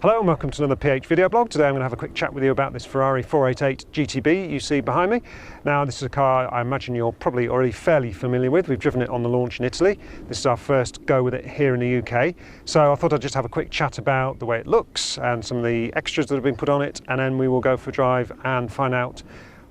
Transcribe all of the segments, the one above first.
Hello and welcome to another PH video blog. Today I'm going to have a quick chat with you about this Ferrari 488 GTB you see behind me. Now this is a car I imagine you're probably already fairly familiar with. We've driven it on the launch in Italy. This is our first go with it here in the UK. So I thought I'd just have a quick chat about the way it looks and some of the extras that have been put on it, and then we will go for a drive and find out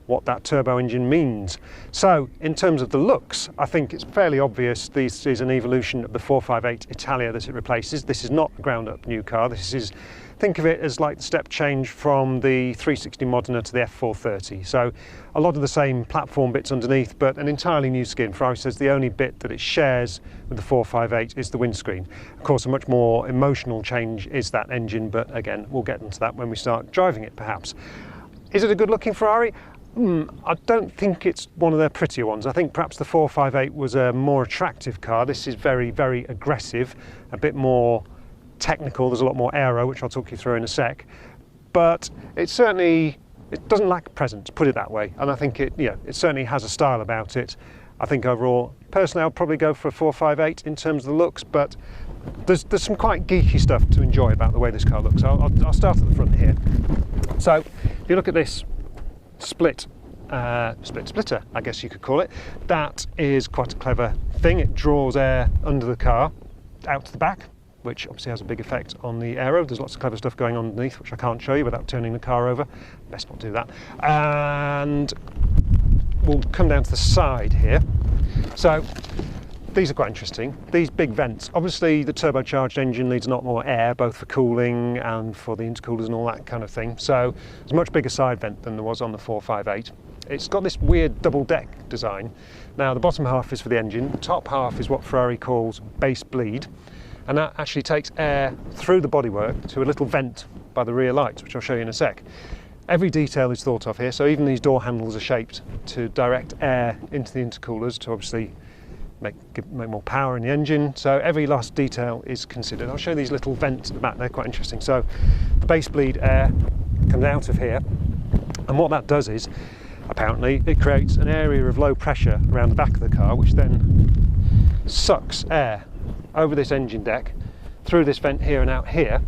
what that turbo engine means. So in terms of the looks, I think it's fairly obvious this is an evolution of the 458 Italia that it replaces. This is not a ground up new car. This is, think of it as like the step change from the 360 Modena to the F430. So a lot of the same platform bits underneath, but an entirely new skin. Ferrari says the only bit that it shares with the 458 is the windscreen. Of course, a much more emotional change is that engine, but again, we'll get into that when we start driving it perhaps. Is it a good looking Ferrari? I don't think it's one of their prettier ones. I think perhaps the 458 was a more attractive car. This is very, very aggressive, a bit more technical. There's a lot more aero, which I'll talk you through in a sec. But it doesn't lack presence, put it that way. And I think it certainly has a style about it. I think overall, personally, I'll probably go for a 458 in terms of the looks, but there's some quite geeky stuff to enjoy about the way this car looks. I'll start at the front here. So if you look at this splitter, I guess you could call it. That is quite a clever thing. It draws air under the car out to the back, which obviously has a big effect on the aero. There's lots of clever stuff going on underneath, which I can't show you without turning the car over. Best not do that. And we'll come down to the side here. So these are quite interesting. These big vents. Obviously the turbocharged engine needs a lot more air, both for cooling and for the intercoolers and all that kind of thing. So there's a much bigger side vent than there was on the 458. It's got this weird double deck design. Now the bottom half is for the engine, the top half is what Ferrari calls base bleed, and that actually takes air through the bodywork to a little vent by the rear lights, which I'll show you in a sec. Every detail is thought of here, so even these door handles are shaped to direct air into the intercoolers to obviously make more power in the engine. So every last detail is considered. I'll show you these little vents at the back, they're quite interesting. So the base bleed air comes out of here, and what that does is, apparently, it creates an area of low pressure around the back of the car, which then sucks air over this engine deck, through this vent here and out here.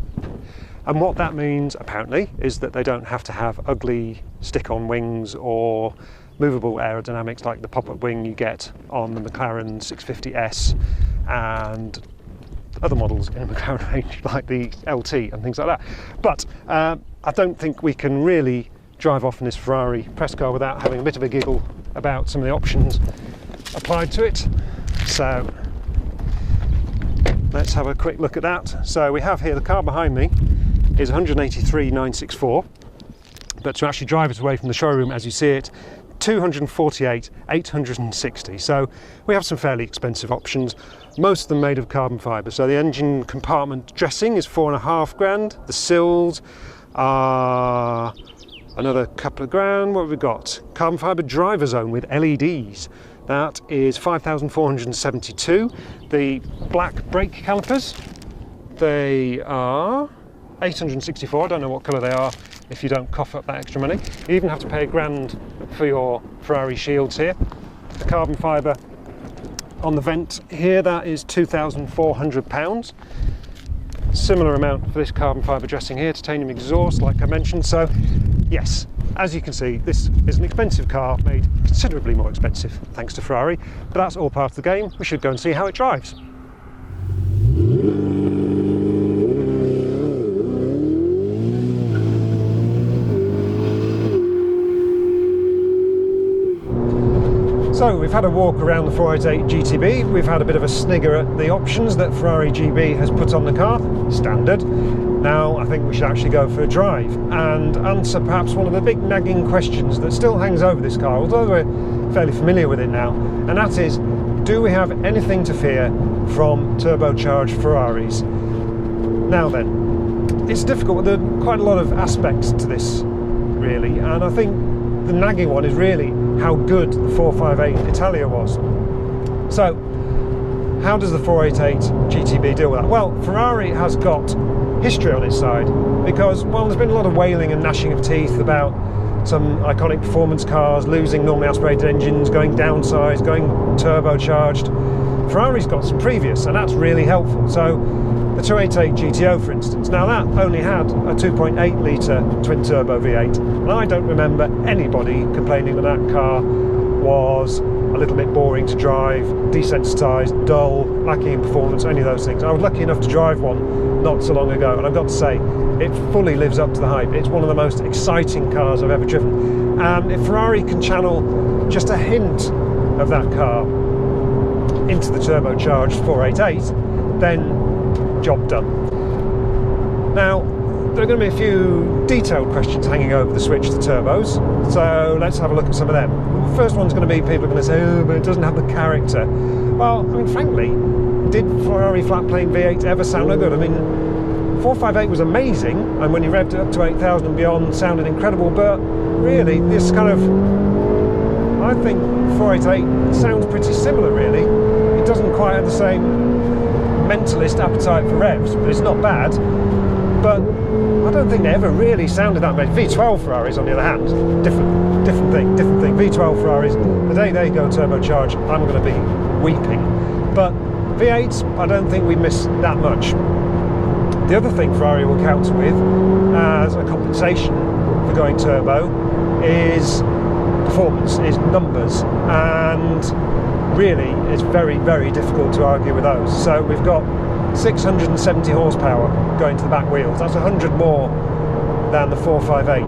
And what that means, apparently, is that they don't have to have ugly stick-on wings or movable aerodynamics like the pop-up wing you get on the McLaren 650S and other models in the McLaren range like the LT and things like that. But I don't think we can really drive off in this Ferrari press car without having a bit of a giggle about some of the options applied to it. So let's have a quick look at that. So we have here, the car behind me is 183,964, but to actually drive it away from the showroom as you see it, 248,860. So we have some fairly expensive options, most of them made of carbon fibre. So the engine compartment dressing is £4.5 grand, the sills are another couple of grand. What have we got? Carbon fibre driver zone with LEDs, that is 5,472. The black brake calipers, they are 864. I don't know what colour they are if you don't cough up that extra money. You even have to pay £1 grand for your Ferrari shields here. The carbon fibre on the vent here, that is £2,400. Similar amount for this carbon fibre dressing here, titanium exhaust like I mentioned. So yes, as you can see, this is an expensive car made considerably more expensive thanks to Ferrari, but that's all part of the game. We should go and see how it drives. So we've had a walk around the 488 GTB, we've had a bit of a snigger at the options that Ferrari GB has put on the car, standard. Now I think we should actually go for a drive and answer perhaps one of the big nagging questions that still hangs over this car, although we're fairly familiar with it now, and that is, do we have anything to fear from turbocharged Ferraris? Now then, it's difficult, there are quite a lot of aspects to this really, and I think the nagging one is really how good the 458 Italia was. So how does the 488 GTB deal with that? Well, Ferrari has got history on its side because, well, there's been a lot of wailing and gnashing of teeth about some iconic performance cars losing normally aspirated engines, going downsized, going turbocharged. Ferrari's got some previous, and that's really helpful. So the 288 GTO, for instance. Now that only had a 2.8 litre twin turbo V8, and I don't remember anybody complaining that that car was a little bit boring to drive, desensitised, dull, lacking in performance, any of those things. I was lucky enough to drive one not so long ago, and I've got to say, it fully lives up to the hype. It's one of the most exciting cars I've ever driven. And if Ferrari can channel just a hint of that car into the turbocharged 488, then job done. Now, there are going to be a few detailed questions hanging over the switch to turbos, so let's have a look at some of them. The first one's going to be, people are going to say, oh, but it doesn't have the character. Well, I mean, frankly, did Ferrari flat-plane V8 ever sound no good? I mean, 458 was amazing, and when you revved it up to 8,000 and beyond, sounded incredible, but really, this kind of, I think 488 sounds pretty similar, really. It doesn't quite have the same mentalist appetite for revs, but it's not bad. But I don't think they ever really sounded that much. V12 Ferraris, on the other hand, different thing. V12 Ferraris, the day they go turbocharged, I'm going to be weeping. But V8s, I don't think we miss that much. The other thing Ferrari will counter with as a compensation for going turbo is performance, is numbers, and really it's very, very difficult to argue with those. So we've got 670 horsepower going to the back wheels. That's 100 more than the 458.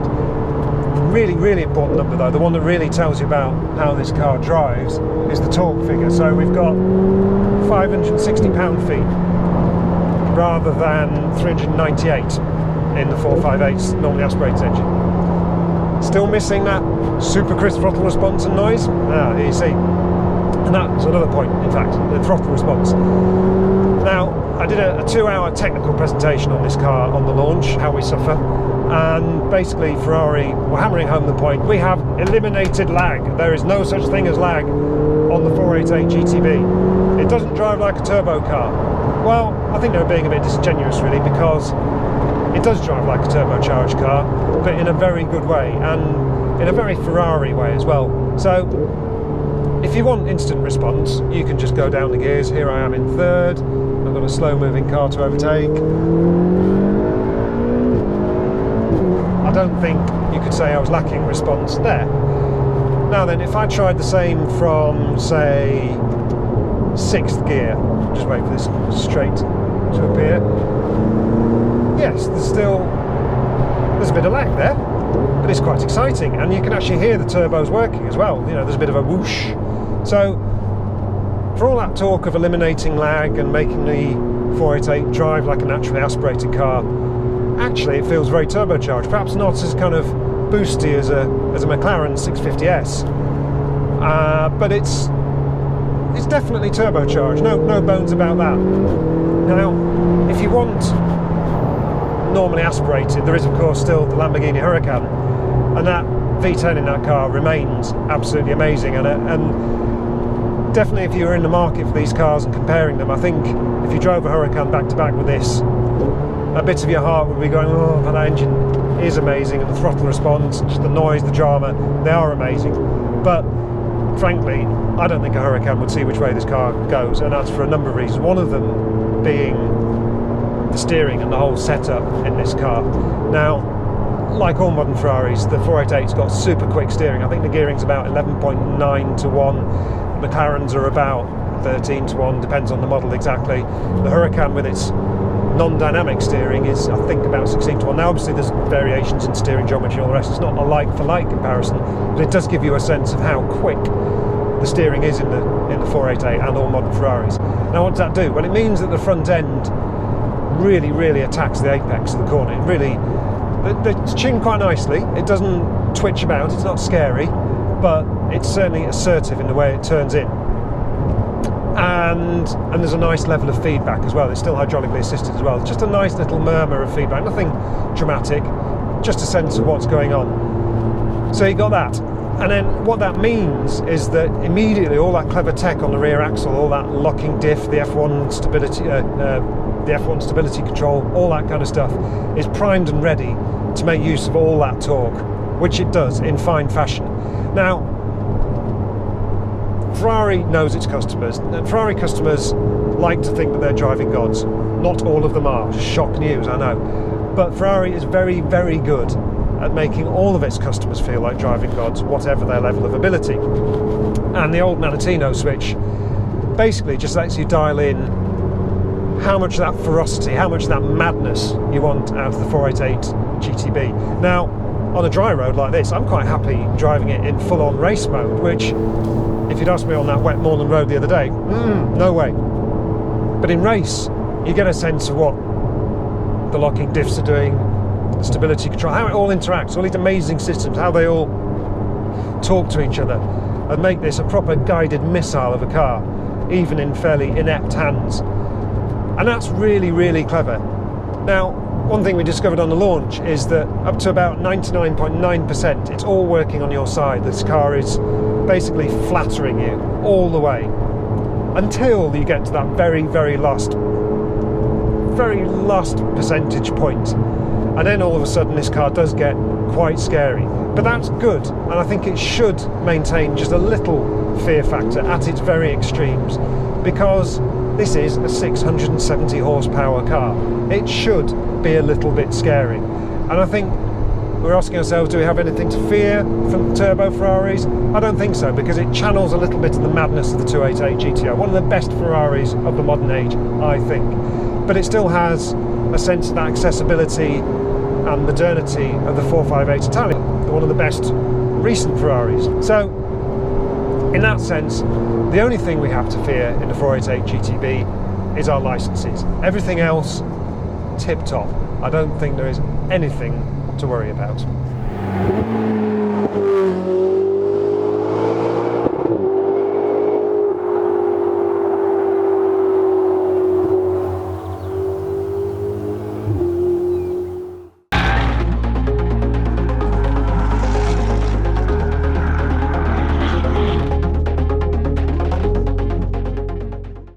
Really, really important number though, the one that really tells you about how this car drives, is the torque figure. So we've got 560 pound-feet rather than 398 in the 458's normally aspirated engine. Still missing that super crisp throttle response and noise. Here you see. And that's another point, in fact, the throttle response. Now, I did a 2-hour technical presentation on this car on the launch, how we suffer, and basically Ferrari were hammering home the point, we have eliminated lag. There is no such thing as lag on the 488 GTB. It doesn't drive like a turbo car. Well, I think they were being a bit disingenuous really, because it does drive like a turbocharged car, but in a very good way, and in a very Ferrari way as well. So, if you want instant response, you can just go down the gears. Here I am in third. I've got a slow-moving car to overtake. I don't think you could say I was lacking response there. Now then, if I tried the same from, say, 6th gear, just wait for this straight to appear. Yes, there's a bit of lag there, but it's quite exciting, and you can actually hear the turbos working as well. You know, there's a bit of a whoosh. So, for all that talk of eliminating lag and making the 488 drive like a naturally aspirated car, actually it feels very turbocharged. Perhaps not as kind of boosty as a McLaren 650S, but it's definitely turbocharged. No bones about that. Now, if you want normally aspirated, there is of course still the Lamborghini Huracan, and that V10 in that car remains absolutely amazing, and definitely if you were in the market for these cars and comparing them, I think if you drove a Huracan back to back with this, a bit of your heart would be going, oh, that engine is amazing, and the throttle response, just the noise, the drama, they are amazing. But frankly, I don't think a Huracan would see which way this car goes, and that's for a number of reasons. One of them being the steering and the whole setup in this car. Now, like all modern Ferraris, the 488's got super quick steering. I think the gearing's about 11.9 to 1. McLaren's are about 13 to 1, depends on the model exactly. The Huracan with its non-dynamic steering is, I think, about 16 to 1. Now, obviously, there's variations in steering geometry and all the rest. It's not a like-for-like comparison, but it does give you a sense of how quick the steering is in the 488 and all modern Ferraris. Now, what does that do? Well, it means that the front end really, really attacks the apex of the corner. It really, it's tuned quite nicely. It doesn't twitch about. It's not scary, but it's certainly assertive in the way it turns in. And there's a nice level of feedback as well. It's still hydraulically assisted as well. It's just a nice little murmur of feedback, nothing dramatic, just a sense of what's going on. So you got that. And then what that means is that immediately all that clever tech on the rear axle, all that locking diff, the F1 stability control, all that kind of stuff is primed and ready to make use of all that torque, which it does in fine fashion. Now, Ferrari knows its customers. Ferrari customers like to think that they're driving gods. Not all of them are. Shock news, I know. But Ferrari is very, very good at making all of its customers feel like driving gods, whatever their level of ability. And the old Manettino switch basically just lets you dial in how much of that ferocity, how much of that madness you want out of the 488 GTB. Now, on a dry road like this, I'm quite happy driving it in full-on race mode, which, if you'd asked me on that wet moorland road the other day, no way. But in race, you get a sense of what the locking diffs are doing, stability control, how it all interacts, all these amazing systems, how they all talk to each other and make this a proper guided missile of a car, even in fairly inept hands. And that's really, really clever. Now, one thing we discovered on the launch is that up to about 99.9%, it's all working on your side. This car is basically flattering you all the way until you get to that very, very last percentage point. And then all of a sudden this car does get quite scary. But that's good, and I think it should maintain just a little fear factor at its very extremes, because this is a 670 horsepower car. It should be a little bit scary. And I think we're asking ourselves, do we have anything to fear from turbo Ferraris? I don't think so, because it channels a little bit of the madness of the 288 GTO, one of the best Ferraris of the modern age, I think. But it still has a sense of that accessibility and modernity of the 458 Italian, one of the best recent Ferraris. So, in that sense, the only thing we have to fear in the 488 GTB is our licenses. Everything else, tip-top. I don't think there is anything to worry about.